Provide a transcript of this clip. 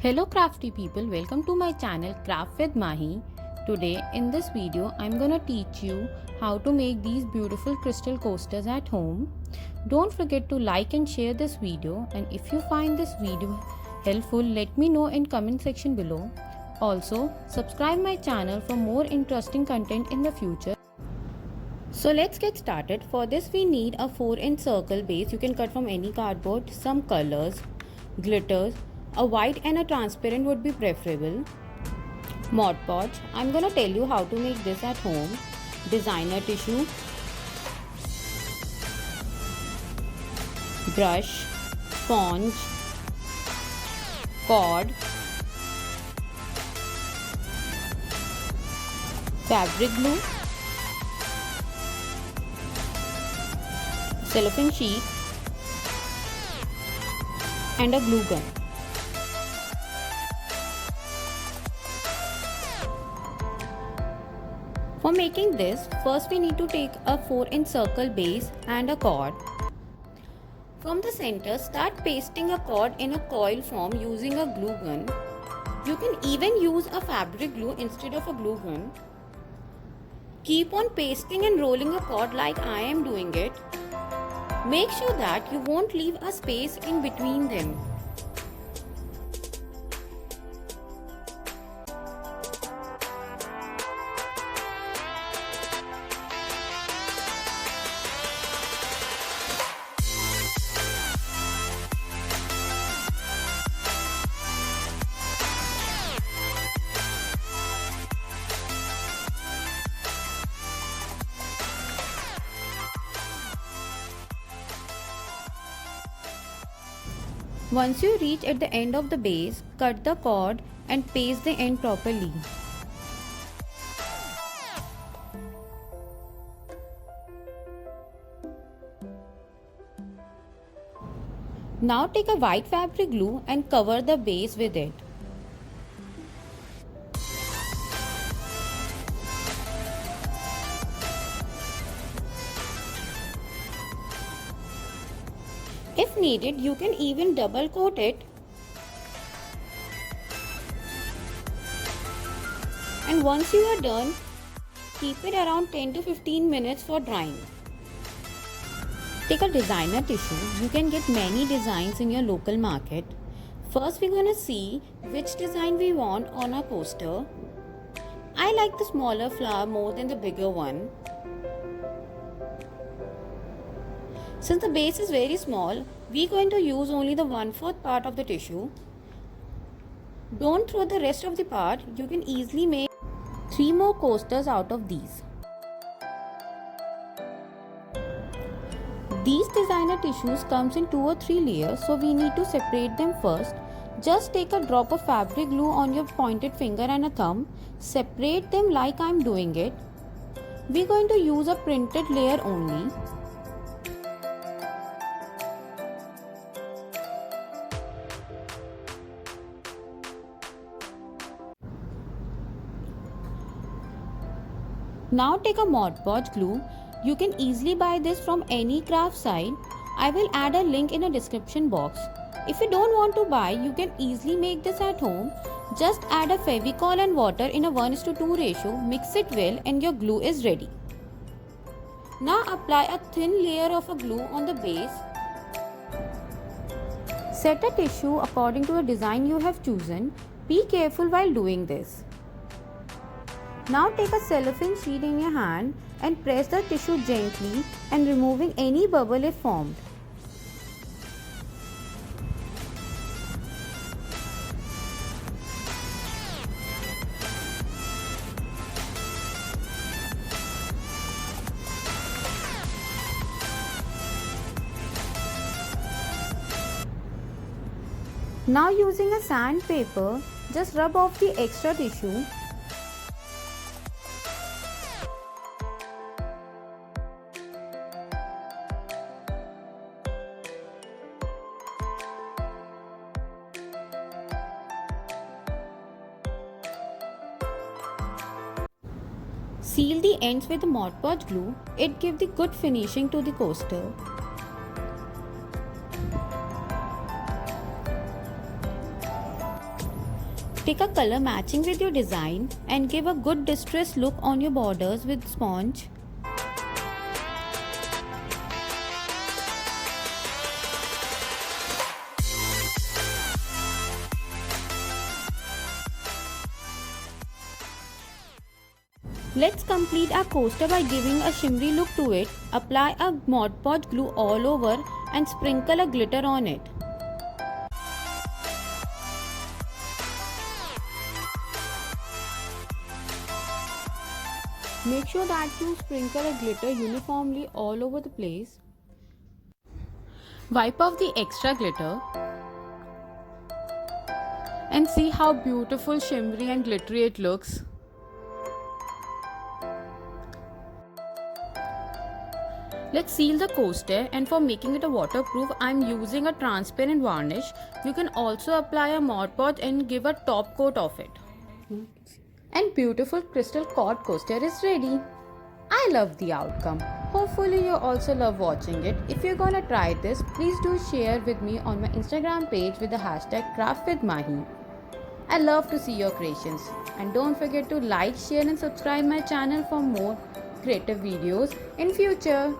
Hello crafty people, welcome to my channel Craft with Mahi. Today in this video I'm gonna teach you how to make these beautiful crystal coasters at home. Don't forget to like and share this video, and if you find this video helpful, let me know in comment section below. Also subscribe my channel for more interesting content in the future. So let's get started. For this we need a 4-inch circle base. You can cut from any cardboard, some colors, glitters. A white and a transparent would be preferable. Mod Podge. I'm gonna tell you how to make this at home. Designer tissue, brush, sponge, cord, fabric glue, cellophane sheet, and a glue gun. For making this, first we need to take a 4-inch circle base and a cord. From the center, start pasting a cord in a coil form using a glue gun. You can even use a fabric glue instead of a glue gun. Keep on pasting and rolling a cord like I am doing it. Make sure that you won't leave a space in between them. Once you reach at the end of the base, cut the cord and paste the end properly. Now take a white fabric glue and cover the base with it. If needed, you can even double coat it. And once you are done, keep it around 10 to 15 minutes for drying. Take a designer tissue. You can get many designs in your local market. First we're gonna see which design we want on our coaster. I like the smaller flower more than the bigger one. Since the base is very small, we are going to use only the 1/4 part of the tissue. Don't throw the rest of the part. You can easily make 3 more coasters out of these. These designer tissues comes in 2 or 3 layers, so we need to separate them first. Just take a drop of fabric glue on your pointed finger and a thumb. Separate them like I am doing it. We are going to use a printed layer only. Now take a Mod Podge glue. You can easily buy this from any craft site. I will add a link in the description box. If you don't want to buy, you can easily make this at home. Just add a Fevicol and water in a 1:2 ratio, mix it well and your glue is ready. Now apply a thin layer of a glue on the base. Set a tissue according to the design you have chosen. Be careful while doing this. Now take a cellophane sheet in your hand and press the tissue gently and removing any bubble if formed. Now using a sandpaper, just rub off the extra tissue. Seal the ends with the Mod Podge glue. It gives the good finishing to the coaster. Pick a color matching with your design and give a good distressed look on your borders with sponge. Let's complete our coaster by giving a shimmery look to it. Apply a Mod Podge glue all over and sprinkle a glitter on it. Make sure that you sprinkle a glitter uniformly all over the place. Wipe off the extra glitter and see how beautiful, shimmery and glittery it looks. Let's seal the coaster, and for making it a waterproof, I'm using a transparent varnish. You can also apply a Mod Podge and give a top coat of it. And beautiful crystal quad coaster is ready. I love the outcome. Hopefully you also love watching it. If you're gonna try this, please do share with me on my Instagram page with the hashtag CraftWithMahi. I love to see your creations. And don't forget to like, share and subscribe my channel for more creative videos in future.